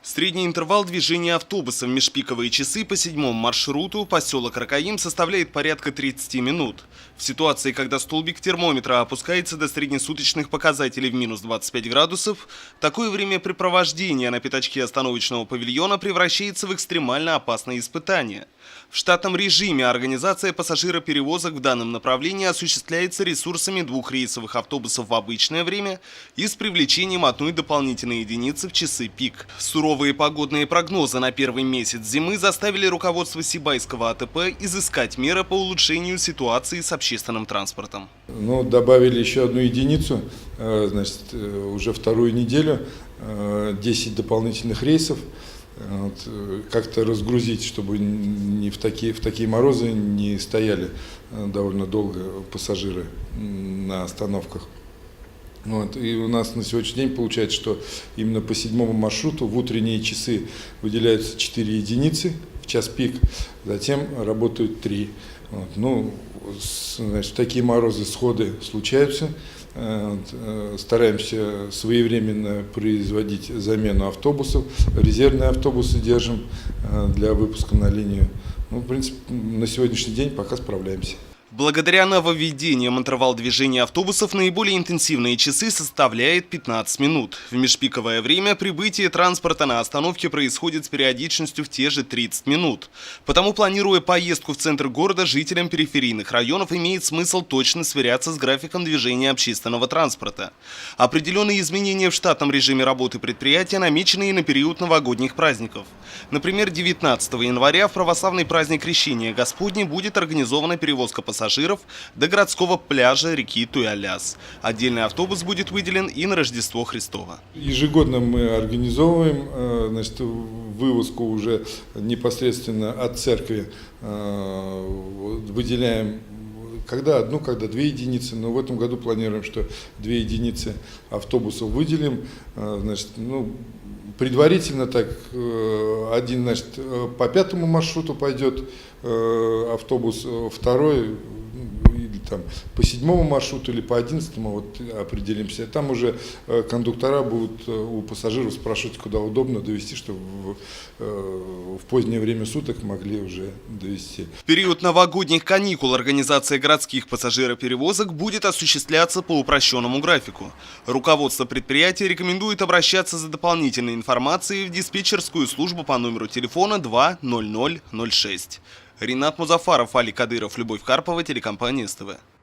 Средний интервал движения автобуса в межпиковые часы по 7-му маршруту поселок Ракаим составляет порядка 30 минут. В ситуации, когда столбик термометра опускается до среднесуточных показателей в минус 25 градусов, такое времяпрепровождение на пятачке остановочного павильона превращается в экстремально опасное испытание. В штатном режиме организация пассажироперевозок в данном направлении осуществляется ресурсами 2 рейсовых автобусов в обычное время и с привлечением одной дополнительной единицы в часы пик. Суровые погодные прогнозы на первый месяц зимы заставили руководство Сибайского АТП изыскать меры по улучшению ситуации с общественным транспортом. Добавили еще одну единицу, уже вторую неделю, 10 дополнительных рейсов. Как-то разгрузить, чтобы в такие морозы не стояли довольно долго пассажиры на остановках. И у нас на сегодняшний день получается, что именно по 7-му маршруту в утренние часы выделяются 4 единицы в час пик, затем работают 3. В такие морозы сходы случаются. Стараемся своевременно производить замену автобусов, резервные автобусы держим для выпуска на линию. В принципе, на сегодняшний день пока справляемся. Благодаря нововведениям интервал движения автобусов наиболее интенсивные часы составляет 15 минут. В межпиковое время прибытие транспорта на остановке происходит с периодичностью в те же 30 минут. Потому, планируя поездку в центр города, жителям периферийных районов имеет смысл точно сверяться с графиком движения общественного транспорта. Определенные изменения в штатном режиме работы предприятия намечены и на период новогодних праздников. Например, 19 января в православный праздник Крещения Господня будет организована перевозка пассажиров до городского пляжа реки Туяляс. Отдельный автобус будет выделен и на Рождество Христово. Ежегодно мы организовываем вывозку уже непосредственно от церкви, выделяем когда одну, когда 2 единицы, но в этом году планируем, что 2 единицы автобусов выделим. Предварительно так, один, по 5-му маршруту пойдет автобус, второй по 7-му маршруту или по 11-му определимся. Там уже кондуктора будут у пассажиров спрашивать, куда удобно довезти, чтобы в позднее время суток могли уже довезти. В период новогодних каникул организация городских пассажироперевозок будет осуществляться по упрощенному графику. Руководство предприятия рекомендует обращаться за дополнительной информацией в диспетчерскую службу по номеру телефона 20006. Ринат Музафаров, Али Кадыров, Любовь Карпова, телекомпания СТВ.